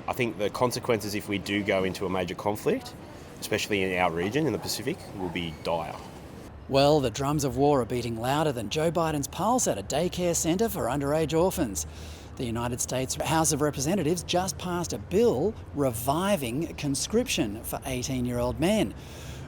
I think the consequences if we do go into a major conflict, especially in our region, in the Pacific, will be dire. Well, the drums of war are beating louder than Joe Biden's pulse at a daycare centre for underage orphans. The United States House of Representatives just passed a bill reviving conscription for 18-year-old men,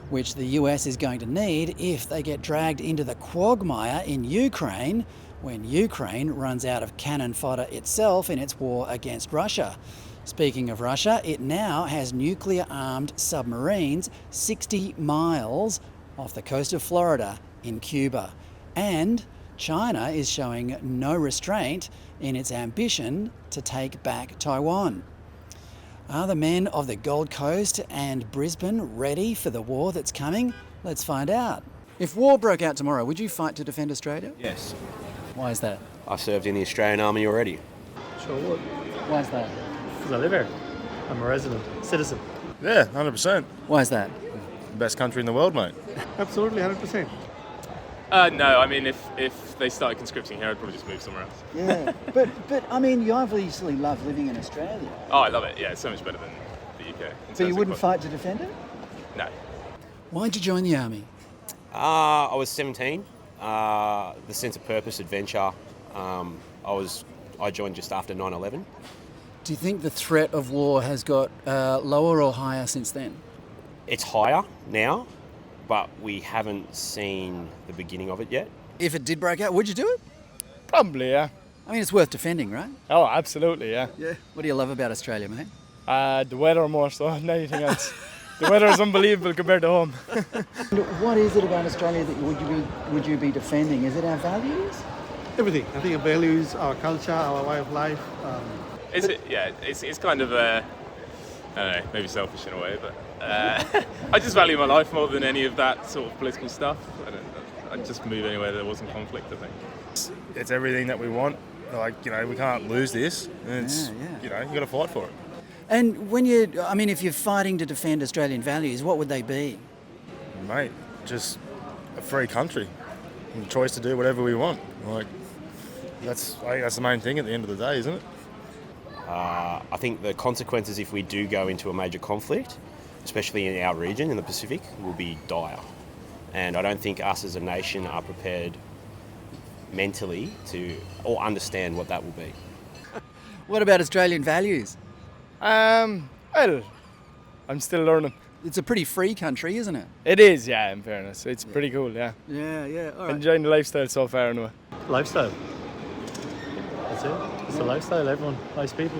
which the US is going to need if they get dragged into the quagmire in Ukraine when Ukraine runs out of cannon fodder itself in its war against Russia. Speaking of Russia, it now has nuclear-armed submarines 60 miles off the coast of Florida in Cuba. And China is showing no restraint in its ambition to take back Taiwan. Are the men of the Gold Coast and Brisbane ready for the war that's coming? Let's find out. If war broke out tomorrow, would you fight to defend Australia? Yes. Why is that? I've served in the Australian Army already. Sure would. Why is that? Because I live here. I'm a resident, citizen. Yeah, 100%. Why is that? Best country in the world, mate. Absolutely, 100%. No, I mean, if they started conscripting here, I'd probably just move somewhere else. Yeah, but I mean, you obviously love living in Australia. Oh, I love it. Yeah, it's so much better than the UK. So you wouldn't fight to defend it? No. Why'd you join the army? I was 17. The sense of purpose, adventure. I joined just after 9/11. Do you think the threat of war has got lower or higher since then? It's higher now, but we haven't seen the beginning of it yet. If it did break out, would you do it? Probably, yeah. I mean, it's worth defending, right? Oh, absolutely, yeah. Yeah. What do you love about Australia, mate? The weather more so than anything else. The weather is unbelievable compared to home. What is it about Australia that would you be defending? Is it our values? Everything. I think our values, our culture, our way of life. It's kind of I don't know, maybe selfish in a way, but I just value my life more than any of that sort of political stuff. I'd just move anywhere there wasn't conflict, I think. It's everything that we want. Like, we can't lose this. And it's, you got to fight for it. And if you're fighting to defend Australian values, what would they be? Mate, just a free country. And the choice to do whatever we want. I think that's the main thing at the end of the day, isn't it? I think the consequences if we do go into a major conflict, especially in our region, in the Pacific, will be dire. And I don't think us as a nation are prepared mentally to or understand what that will be. What about Australian values? Well, I'm still learning. It's a pretty free country, isn't it? It is, yeah, in fairness. It's pretty cool, yeah. Yeah, all right. Enjoying the lifestyle so far, anyway. Lifestyle. That's it. It's a lifestyle, everyone. Nice people.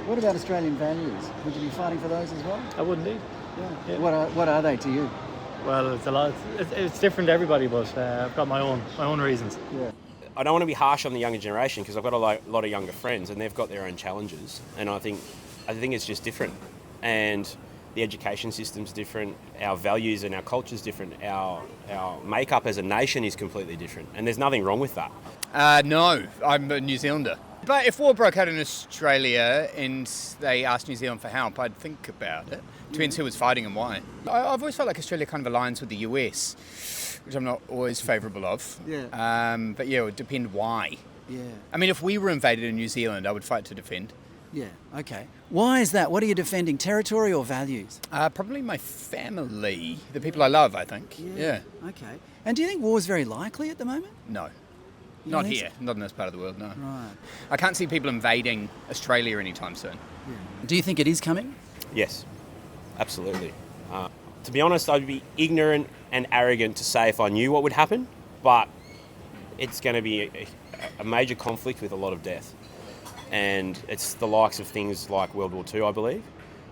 What about Australian values? Would you be fighting for those as well? I would indeed. Yeah. What are they to you? Well, it's a lot. It's different to everybody, but I've got my own reasons. Yeah. I don't want to be harsh on the younger generation because I've got a lot of younger friends and they've got their own challenges, and I think it's just different, and the education system's different, our values and our culture's different, our makeup as a nation is completely different, and there's nothing wrong with that. No, I'm a New Zealander. But if war broke out in Australia and they asked New Zealand for help, I'd think about it. Depends who was fighting and why. I've always felt like Australia kind of aligns with the US, which I'm not always favourable of. Yeah. But yeah, it would depend why. Yeah. I mean, if we were invaded in New Zealand, I would fight to defend. Yeah, okay. Why is that? What are you defending, territory or values? Probably my family, the people I love, I think. Yeah. Okay. And do you think war is very likely at the moment? No. You Not don't think here, not in this part of the world, no. Right. I can't see people invading Australia anytime soon. Yeah. Do you think it is coming? Yes, absolutely. To be honest, I'd be ignorant and arrogant to say if I knew what would happen, but it's going to be a major conflict with a lot of death. And it's the likes of things like World War II, I believe.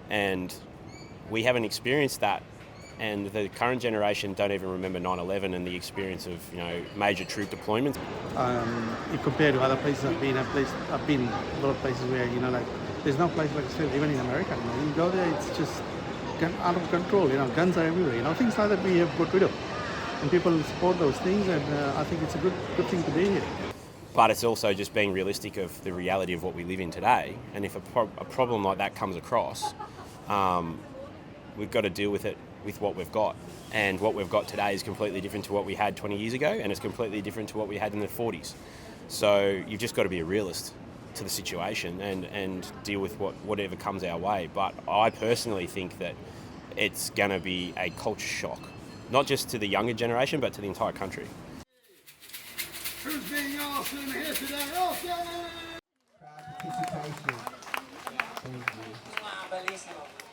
And we haven't experienced that. And the current generation don't even remember 9/11 and the experience of, major troop deployments. You compare to other places I've been a lot of places where, there's no place like Australia, even in America. You go there, it's just out of control, guns are everywhere, things like that we have got rid of. And people support those things, and I think it's a good thing to be here. But it's also just being realistic of the reality of what we live in today. And if a problem like that comes across, we've got to deal with it with what we've got. And what we've got today is completely different to what we had 20 years ago, and it's completely different to what we had in the 40s. So you've just got to be a realist to the situation and deal with whatever comes our way. But I personally think that it's going to be a culture shock, not just to the younger generation, but to the entire country. Who's being awesome here today? Awesome! Participation. Thank you.